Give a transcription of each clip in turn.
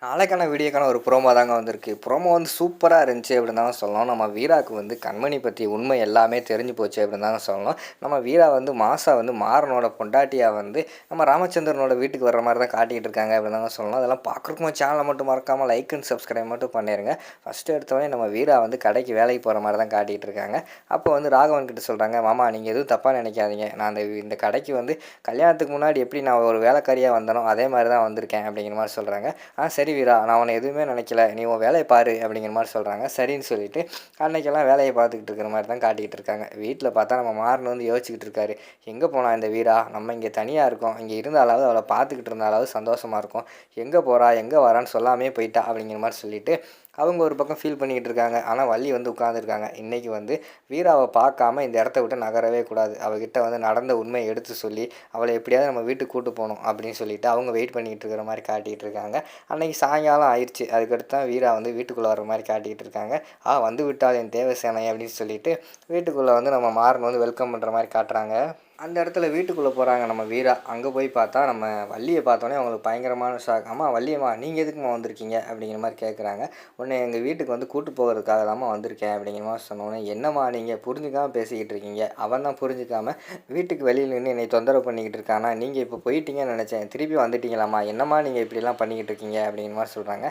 நாளைக்கான வீடியோக்கான ஒரு ப்ரோமோ தாங்க வந்திருக்கு. ப்ரோமோ வந்து சூப்பரா இருந்துச்சு அப்படின்னு தாங்க சொல்லணும். நம்ம வீராவுக்கு வந்து கண்மணி பத்தி உண்மை எல்லாமே தெரிஞ்சு போச்சு அப்படின்னு தாங்க சொல்லணும். நம்ம வீரா வந்து மாசா வந்து மாறனோட பொண்டாட்டியா வந்து நம்ம ராமச்சந்திரனோட வீட்டுக்கு வர்ற மாரி தான் காட்டிக்கிட்டு இருக்காங்க அப்படின்னு தாங்க சொல்லணும். அதெல்லாம் பார்க்குறக்கும் சேனலை மட்டும் மறக்காம லைக் அண்ட் சப்ஸ்கிரைப் மட்டும் பண்ணிருங்க. ஃபர்ஸ்ட்டு எடுத்தோடனே நம்ம வீரா வந்து கடைக்கு வேலைக்கு போகிற மாதிரி தான் காட்டிகிட்டு இருக்காங்க. அப்போ வந்து ராகவன் கிட்ட சொல்கிறாங்க, மாமா நீங்கள் எதுவும் தப்பாக நினைக்காதீங்க. நான் இந்த கடைக்கு வந்து கல்யாணத்துக்கு முன்னாடி எப்படி நான் ஒரு வேலைக்காரியாக வந்தனோ அதே மாதிரி தான் வந்திருக்கேன் அப்படிங்கிற மாதிரி சொல்கிறாங்க. சரி வீரா, நான் உன்னை எதுவுமே நினைக்கல, நீ உன் வேலையை பாரு அப்படிங்கிற மாதிரி சொல்கிறாங்க. சரின்னு சொல்லிட்டு அன்னைக்கெல்லாம் வேலையை பார்த்துக்கிட்டு இருக்கிற மாதிரி தான் காட்டிக்கிட்டு இருக்காங்க. வீட்டில் பார்த்தா நம்ம மாறன் வந்து யோசிச்சுக்கிட்டு இருக்காரு, எங்கே போனா இந்த வீரா, நம்ம இங்கே தனியாக இருக்கோம், இங்கே இருந்தாலாவது அவளை பார்த்துக்கிட்டு இருந்தாலாவது சந்தோஷமாக இருக்கும், எங்கே போகிறா எங்கே வரான்னு சொல்லாமே போயிட்டா அப்படிங்கிற மாதிரி சொல்லிட்டு அவங்க ஒரு பக்கம் ஃபீல் பண்ணிக்கிட்டு இருக்காங்க. ஆனால் வள்ளி வந்து உட்காந்துருக்காங்க. இன்றைக்கி வந்து வீராவை பார்க்காம இந்த இடத்த விட்டு நகரவே கூடாது, அவகிட்ட வந்து நடந்த உண்மையை எடுத்து சொல்லி அவளை எப்படியாவது நம்ம வீட்டுக்கு கூட்டு போகணும் அப்படின்னு சொல்லிட்டு அவங்க வெயிட் பண்ணிக்கிட்டு இருக்கிற மாதிரி காட்டிகிட்டு இருக்காங்க. அன்றைக்கி சாயங்காலம் ஆயிடுச்சு. அதுக்கடுத்து தான் வீரா வந்து வீட்டுக்குள்ளே வர மாதிரி காட்டிக்கிட்டு இருக்காங்க. வந்து விட்டால் என் தேவசேனை அப்படின்னு சொல்லிட்டு வீட்டுக்குள்ளே வந்து நம்ம மாறன் வந்து வெல்கம் பண்ணுற மாதிரி காட்டுறாங்க. அந்த இடத்துல வீட்டுக்குள்ளே போகிறாங்க நம்ம வீரா. அங்கே போய் பார்த்தா நம்ம வள்ளியை பார்த்தோன்னே அவங்களுக்கு பயங்கரமான ஷாக். அம்மா வள்ளியம்மா நீங்கள் எதுக்குமா வந்திருக்கீங்க அப்படிங்கிற மாதிரி கேட்குறாங்க. உடனே எங்கள் வீட்டுக்கு வந்து கூட்டு போகிறதுக்காக தாம்மா வந்திருக்கேன் அப்படிங்கிற மாதிரி சொன்னோன்னே, என்னம்மா நீங்கள் புரிஞ்சுக்காமல் பேசிக்கிட்டு இருக்கீங்க, அவன் தான் புரிஞ்சுக்காமல் வீட்டுக்கு வெளியில் நின்று என்னை தொந்தரவு பண்ணிக்கிட்டு இருக்கானா, நீங்கள் இப்போ போயிட்டீங்கன்னு நினச்சேன், திருப்பி வந்துட்டீங்களாம்மா, என்னம்மா நீங்கள் இப்படிலாம் பண்ணிக்கிட்டு இருக்கீங்க அப்படிங்கிற மாதிரி சொல்கிறாங்க.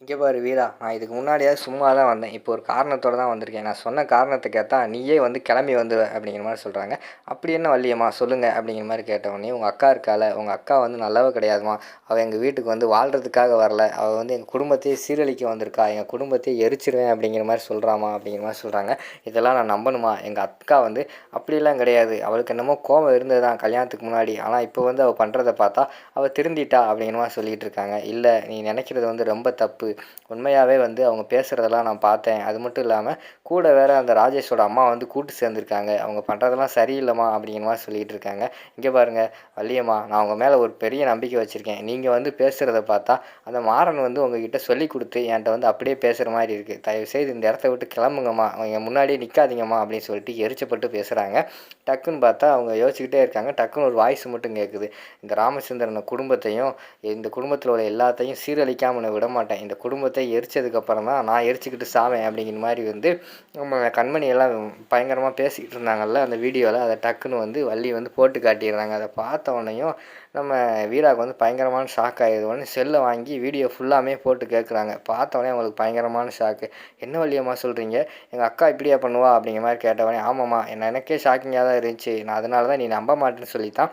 இங்கே பாரு வீரா, நான் இதுக்கு முன்னாடியாவது சும்மா தான் வந்தேன், இப்போ ஒரு காரணத்தோடு தான் வந்திருக்கேன், நான் சொன்ன காரணத்தை கேட்டால் நீயே வந்து கிளம்பி வந்துடுவ அப்படிங்கிற மாதிரி சொல்கிறாங்க. அப்படி என்ன வள்ளியம்மா சொல்லுங்கள் அப்படிங்கிற மாதிரி கேட்டவொடனே, உங்கள் அக்கா இருக்கால, உங்கள் அக்கா வந்து நல்லவ கிடையாதுமா, அவள் எங்கள் வீட்டுக்கு வந்து வாழ்கிறதுக்காக வரல, அவள் வந்து எங்கள் குடும்பத்தையே சீரழிக்க வந்திருக்கா, எங்கள் குடும்பத்தையே எரிச்சிருவேன் அப்படிங்கிற மாதிரி சொல்கிறாமா அப்படிங்கிற மாதிரி சொல்கிறாங்க. இதெல்லாம் நான் நம்பணுமா, எங்கள் அக்கா வந்து அப்படிலாம் கிடையாது, அவளுக்கு என்னமோ கோபம் இருந்தது தான் கல்யாணத்துக்கு முன்னாடி, ஆனால் இப்போ வந்து அவள் பண்ணுறதை பார்த்தா அவள் திருந்திட்டா அப்படிங்கிற மாதிரி சொல்லிகிட்டு இருக்காங்க. இல்லை, நீ நினைக்கிறது வந்து ரொம்ப தப்பு, உண்மையாகவே வந்து அவங்க பேசுகிறதெல்லாம் நான் பார்த்தேன், அது மட்டும் இல்லாமல் கூட வேறு அந்த ராஜேஷோட அம்மா வந்து கூட்டு சேர்ந்துருக்காங்க, அவங்க பண்ணுறதெல்லாம் சரியில்லைம்மா அப்படிங்கிற மாதிரி சொல்லிகிட்டு இருக்காங்க. இங்கே பாருங்கள் வள்ளியம்மா, நான் உங்கள் மேலே ஒரு பெரிய நம்பிக்கை வச்சுருக்கேன், நீங்கள் வந்து பேசுகிறத பார்த்தா அந்த மாறன் வந்து உங்ககிட்ட சொல்லி கொடுத்து என்கிட்ட வந்து அப்படியே பேசுகிற மாதிரி இருக்குது, தயவுசெய்து இந்த இடத்த விட்டு கிளம்புங்கம்மா, அவங்க முன்னாடியே நிற்காதீங்கம்மா அப்படின்னு சொல்லிட்டு எரிச்சப்பட்டு பேசுகிறாங்க. டக்குன்னு பார்த்தா அவங்க யோசிச்சுக்கிட்டே இருக்காங்க. டக்குன்னு ஒரு வாய்ஸ் மட்டும் கேட்குது, இந்த ராமச்சந்திரனை குடும்பத்தையும் இந்த குடும்பத்தில் உள்ள எல்லாத்தையும் சீரழிக்காமல் நான் விட மாட்டேன், இந்த குடும்பத்தை எரிச்சதுக்கப்புறம் தான் நான் எரிச்சிக்கிட்டு சாவேன் அப்படிங்கிற மாதிரி வந்து நம்ம கண்மணியெல்லாம் பயங்கரமாக பேசிக்கிட்டு இருந்தாங்கல்ல அந்த வீடியோவில், அதை டக்குன்னு வந்து வள்ளி வந்து போட்டு காட்டிடுறாங்க. அதை பார்த்த உடனேயும் நம்ம வீராவுக்கு வந்து பயங்கரமான ஷாக் ஆகிடுது. உடனே செல்லை வாங்கி வீடியோ ஃபுல்லாமே போட்டு கேட்குறாங்க. பார்த்தோன்னே அவங்களுக்கு பயங்கரமான ஷாக்கு. என்ன வள்ளியம்மா சொல்கிறீங்க, எங்கள் அக்கா இப்படியா பண்ணுவா அப்படிங்கிற மாதிரி கேட்டவொடனே, ஆமாம்மா எனக்கே ஷாக்கிங்காக தான் இருந்துச்சு, நான் அதனால தான் நீ நம்ப மாட்டேன்னு சொல்லி தான்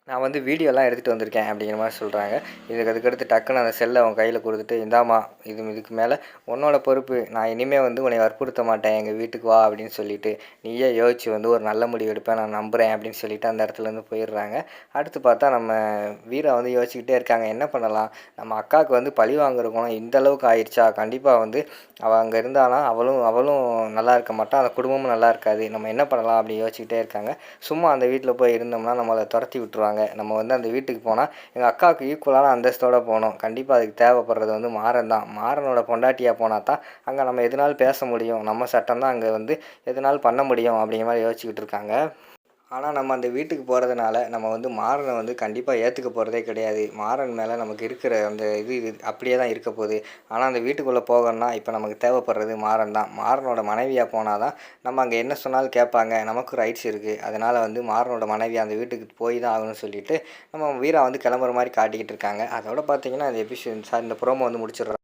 நான் வந்து வீடியோலாம் எடுத்துகிட்டு வந்திருக்கேன் அப்படிங்கிற மாதிரி சொல்கிறாங்க. அதுக்கடுத்து டக்குன்னு அந்த செல்லை அவன் கையில் கொடுத்துட்டு, இந்தாம்மா இதுக்கு மேலே உன்னோட பொறுப்பு, நான் இனிமேல் வந்து உன்னை வற்புறுத்த மாட்டேன், எங்கள் வீட்டுக்கு வா அப்படின்னு சொல்லிட்டு நீயே யோசிச்சு வந்து ஒரு நல்ல முடிவு எடுப்பேன், நான் நம்புகிறேன் அப்படின்னு சொல்லிட்டு அந்த இடத்துலேருந்து போயிடுறாங்க. அடுத்து பார்த்தா நம்ம வீரா வந்து யோசிச்சுக்கிட்டே இருக்காங்க, என்ன பண்ணலாம், நம்ம அக்காவுக்கு வந்து பழி வாங்குற குணம் இந்த அளவுக்கு ஆயிடுச்சா, கண்டிப்பாக வந்து அவள் அங்கே இருந்தானா அவளும் நல்லா இருக்க மாட்டான், அந்த குடும்பமும் நல்லா இருக்காது, நம்ம என்ன பண்ணலாம் அப்படின்னு யோசிச்சுக்கிட்டே இருக்காங்க. சும்மா அந்த வீட்டில் போய் இருந்தோம்னா நம்மளை துரத்தி விட்டுருவாங்க, நம்ம வந்து அந்த வீட்டுக்கு போனால் எங்கள் அக்காவுக்கு ஈக்குவலான அந்தஸ்தோடு போகணும், கண்டிப்பாக அதுக்கு தேவைப்படுறது வந்து மாறன் தான், மாறனோட பொண்டாட்டியாக போனால் தான் அங்கே நம்ம எதுனாலும் பேச முடியும், நம்ம சட்டம் தான் அங்கே வந்து எதுனாலும் பண்ண முடியும் அப்படிங்கிற மாதிரி யோசிச்சுக்கிட்டு இருக்காங்க. ஆனால் நம்ம அந்த வீட்டுக்கு போகிறதுனால நம்ம வந்து மாறனை வந்து கண்டிப்பாக ஏற்றுக்க போகிறதே கிடையாது, மாறன் மேலே நமக்கு இருக்கிற அந்த இது அப்படியே தான் இருக்க போகுது. ஆனால் அந்த வீட்டுக்குள்ளே போகணும்னா இப்போ நமக்கு தேவைப்படுறது மாறன் தான், மாறனோட மனைவியாக போனால் தான் நம்ம அங்கே என்ன சொன்னாலும் கேட்பாங்க, நமக்கு ரைட்ஸ் இருக்குது, அதனால் வந்து மாறனோட மனைவி அந்த வீட்டுக்கு போய் தான் ஆகணும்னு சொல்லிட்டு நம்ம வீரா வந்து கிளம்புற மாதிரி காட்டிக்கிட்டு இருக்காங்க. அதோட பார்த்தீங்கன்னா இந்த எபிசோட் இந்த ப்ரோமோ வந்து முடிச்சிடுறோம்.